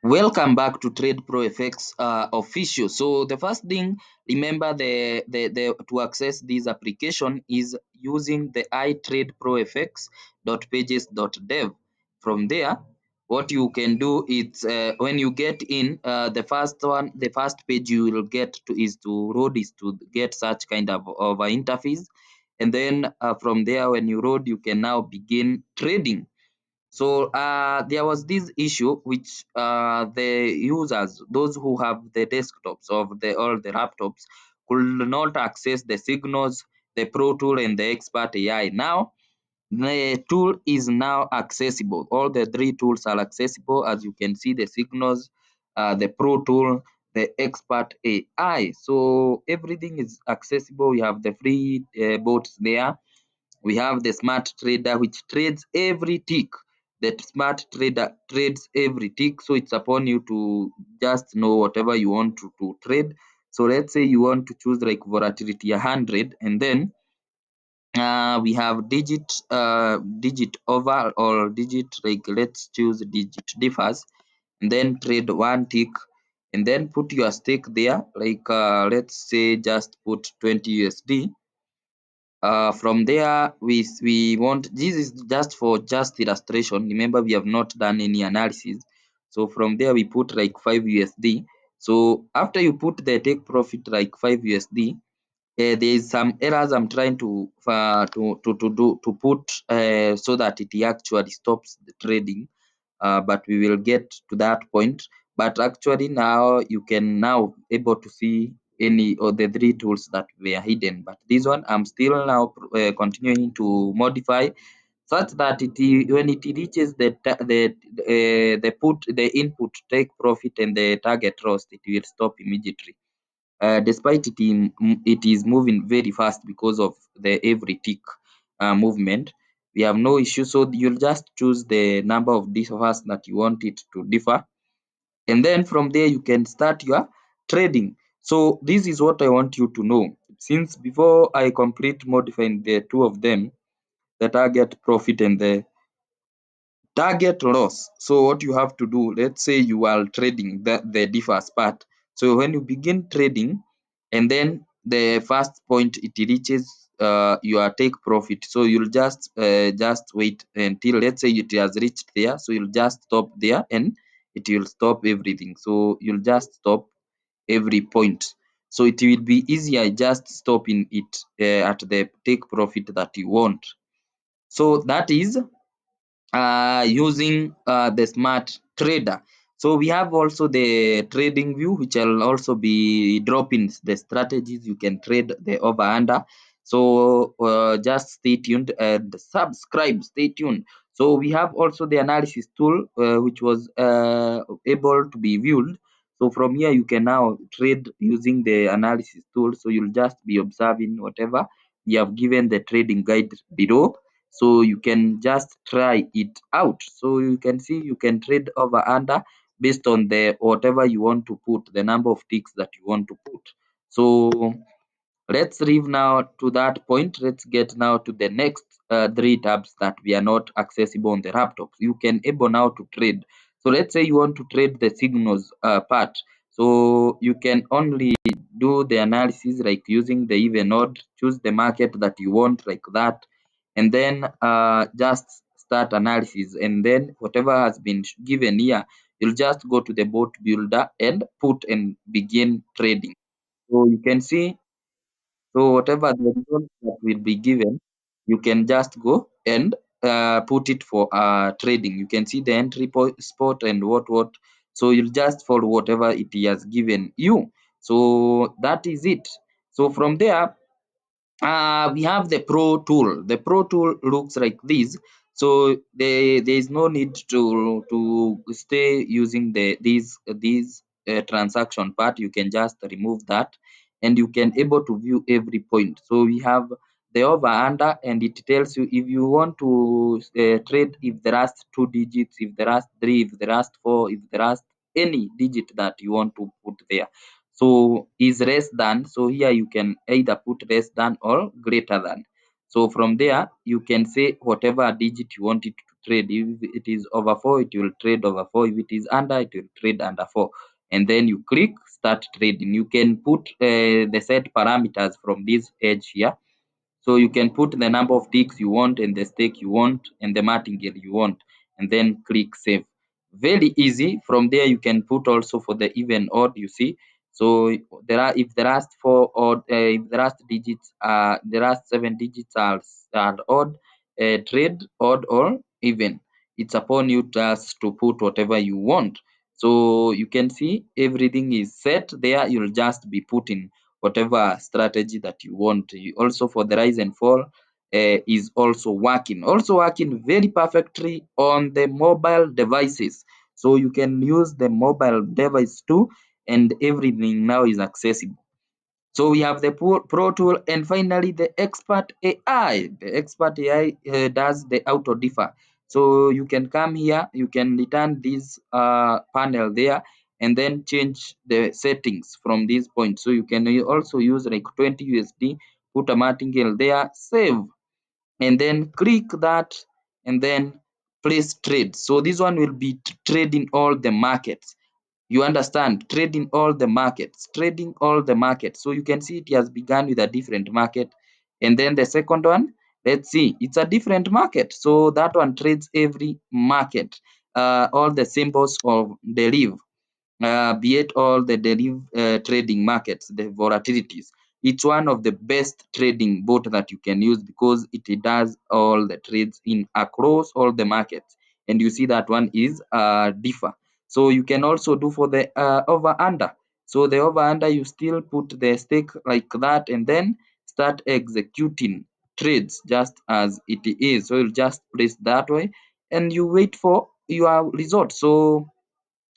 Welcome back to TradeProFX official. So the first thing, remember the to access this application is using the itradeprofx.pages.dev. From there, what you can do is when you get in the first page you will get to is to load is to get such kind of interface, and then from there when you load you can now begin trading. So there was this issue which the users, those who have the desktops of the all the laptops, could not access the signals, the Pro Tool and the Expert AI. Now the tool is now accessible. All the three tools are accessible, as you can see, the signals, the Pro Tool, the Expert AI. So everything is accessible. We have the free bots there. We have the smart trader which trades every tick. That smart trader trades every tick, so it's upon you to just know whatever you want to trade. So let's say you want to choose like volatility 100, and then we have digit over or digit, like let's choose digit differs, and then trade one tick, and then put your stake there, like let's say just put 20 USD. From there, we want, this is just for just illustration. Remember, we have not done any analysis. So from there, we put like 5 USD. So after you put the take profit like 5 USD, there is some errors I'm trying to put so that it actually stops the trading, but we will get to that point. But actually now you can now able to see any of the three tools that were hidden, but this one I'm still now continuing to modify such that when it reaches the input take profit and the target loss, it will stop immediately. Despite it is moving very fast because of the every tick movement, we have no issue. So you'll just choose the number of differs that you want it to differ, and then from there you can start your trading. So this is what I want you to know. Since before I complete modifying the two of them, the target profit and the target loss. So what you have to do, let's say you are trading the differs part. So when you begin trading, and then the first point it reaches your take profit, so you'll just wait until, let's say, it has reached there, so you'll just stop there and it will stop everything. So you'll just stop every point, so it will be easier just stopping it at the take profit that you want. So that is using the smart trader. So we have also the trading view, which will also be dropping the strategies you can trade the over under. So just stay tuned and subscribe, stay tuned. So we have also the analysis tool, which was able to be viewed. So from here you can now trade using the analysis tool. So you'll just be observing whatever you have given the trading guide below, so you can just try it out. So you can see you can trade over under based on the whatever you want to put, the number of ticks that you want to put. So let's leave now to that point. Let's get now to the next three tabs that we are not accessible on the laptop. You can able now to trade. So let's say you want to trade the signals part. So you can only do the analysis like using the even odd, choose the market that you want like that, and then just start analysis, and then whatever has been given here, you'll just go to the bot builder and put and begin trading. So you can see, so whatever the result that will be given, you can just go and put it for trading. You can see the entry spot and what. So you'll just follow whatever it has given you. So that is it. So from there, we have the Pro Tool. The Pro Tool looks like this. So there is no need to stay using these transaction part. You can just remove that, and you can able to view every point. So we have the over under, and it tells you if you want to trade if the last two digits, if the last three, if the last four, if the last any digit that you want to put there. So is less than, so here you can either put less than or greater than. So from there you can say whatever digit you want it to trade. If it is over 4, it will trade over 4. If it is under, it will trade under 4. And then you click start trading. You can put the set parameters from this edge here. So you can put the number of ticks you want and the stake you want and the martingale you want, and then click save. Very easy. From there you can put also for the even odd, you see. So there are, if the last four odd, if the last digits are, the last 7 digits are odd, trade odd or even. It's upon you just to put whatever you want. So you can see everything is set there. You'll just be putting whatever strategy that you want. Also for the rise and fall is also working very perfectly on the mobile devices. So you can use the mobile device too, and everything now is accessible. So we have the Pro tool, and finally the Expert AI. The Expert AI does the auto differ. So you can come here, you can return this panel there, and then change the settings from this point. So you can also use like 20 USD, put a martingale there, save, and then click that, and then place trade. So this one will be trading all the markets. You understand, trading all the markets. So you can see it has begun with a different market, and then the second one, let's see, it's a different market. So that one trades every market, all the symbols of Deriv, be it all the trading markets, the volatilities. It's one of the best trading bot that you can use because it does all the trades in across all the markets. And you see that one is differ. So you can also do for the over under. So the over under, you still put the stake like that, and then start executing trades just as it is. So you'll just place that way and you wait for your result. So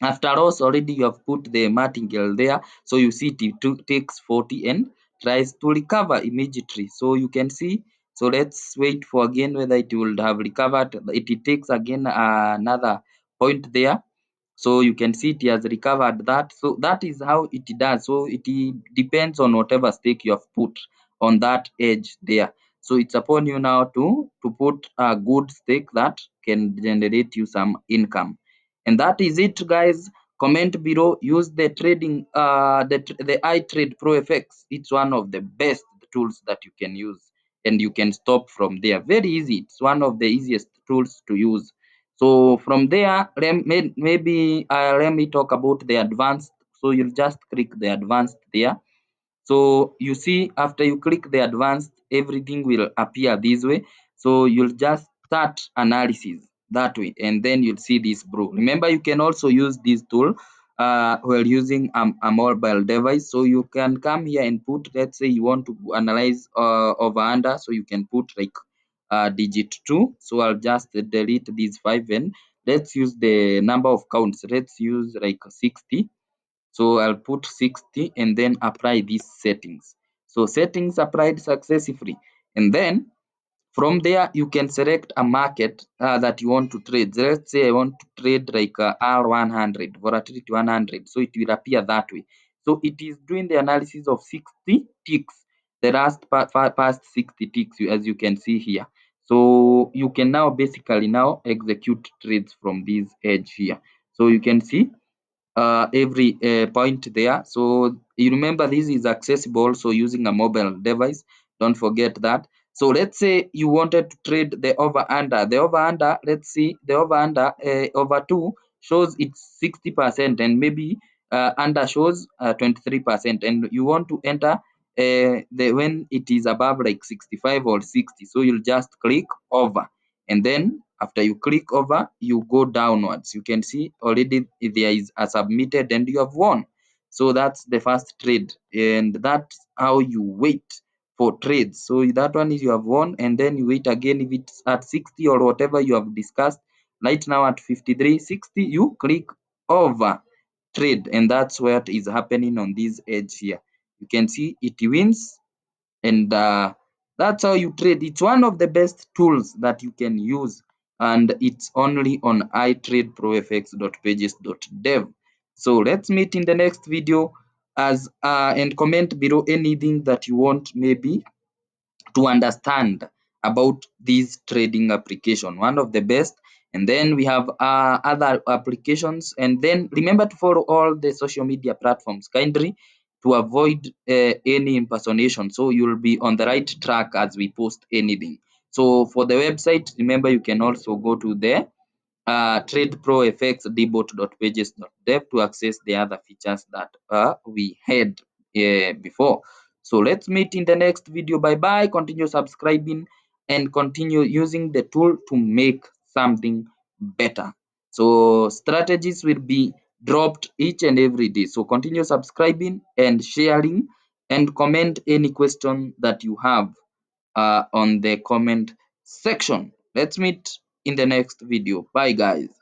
after us already you have put the martingale there, so you see it takes 40 and tries to recover immediately. So you can see, so let's wait for again whether it will have recovered. It takes again another point there. So you can see it has recovered that. So that is how it does. So it depends on whatever stake you have put on that edge there. So it's upon you now to put a good stake that can generate you some income. And that is it, guys. Comment below. Use the trading the iTrade Pro FX. It's one of the best tools that you can use, and you can stop from there. Very easy. It's one of the easiest tools to use. So from there, maybe let me talk about the advanced. So you'll just click the advanced there. So you see, after you click the advanced, everything will appear this way. So you'll just start analysis that way, and then you'll see this bro. Remember, you can also use this tool while using a mobile device. So you can come here and put, let's say you want to analyze over under, so you can put like digit 2. So I'll just delete these 5, and let's use the number of counts. Let's use like 60. So I'll put 60 and then apply these settings. So settings applied successfully. And then from there, you can select a market that you want to trade. Let's say I want to trade like R100, volatility 100. So it will appear that way. So it is doing the analysis of 60 ticks, the last past 60 ticks, as you can see here. So you can now basically now execute trades from this edge here. So you can see every point there. So you remember this is accessible also using a mobile device. Don't forget that. So let's say you wanted to trade the over under. The over under, let's see, the over under over 2 shows it's 60%, and maybe under shows 23%, and you want to enter the when it is above like 65 or 60. So you'll just click over, and then after you click over, you go downwards. You can see already there is a submitted and you have won. So that's the first trade, and that's how you wait for trades. So that one is you have won, and then you wait again. If it's at 60 or whatever you have discussed, right now at 53, 60, you click over trade, and that's what is happening on this edge here. You can see it wins, and that's how you trade. It's one of the best tools that you can use, and it's only on itradeprofx.pages.dev. So let's meet in the next video, as and comment below anything that you want maybe to understand about this trading application, one of the best. And then we have other applications. And then remember to follow all the social media platforms kindly to avoid any impersonation, so you'll be on the right track as we post anything. So for the website, remember you can also go to the itradeprofx.pages.dev to access the other features that we had before. So let's meet in the next video. Bye bye. Continue subscribing and continue using the tool to make something better. So strategies will be dropped each and every day. So continue subscribing and sharing, and comment any question that you have on the comment section. Let's meet in the next video. Bye guys.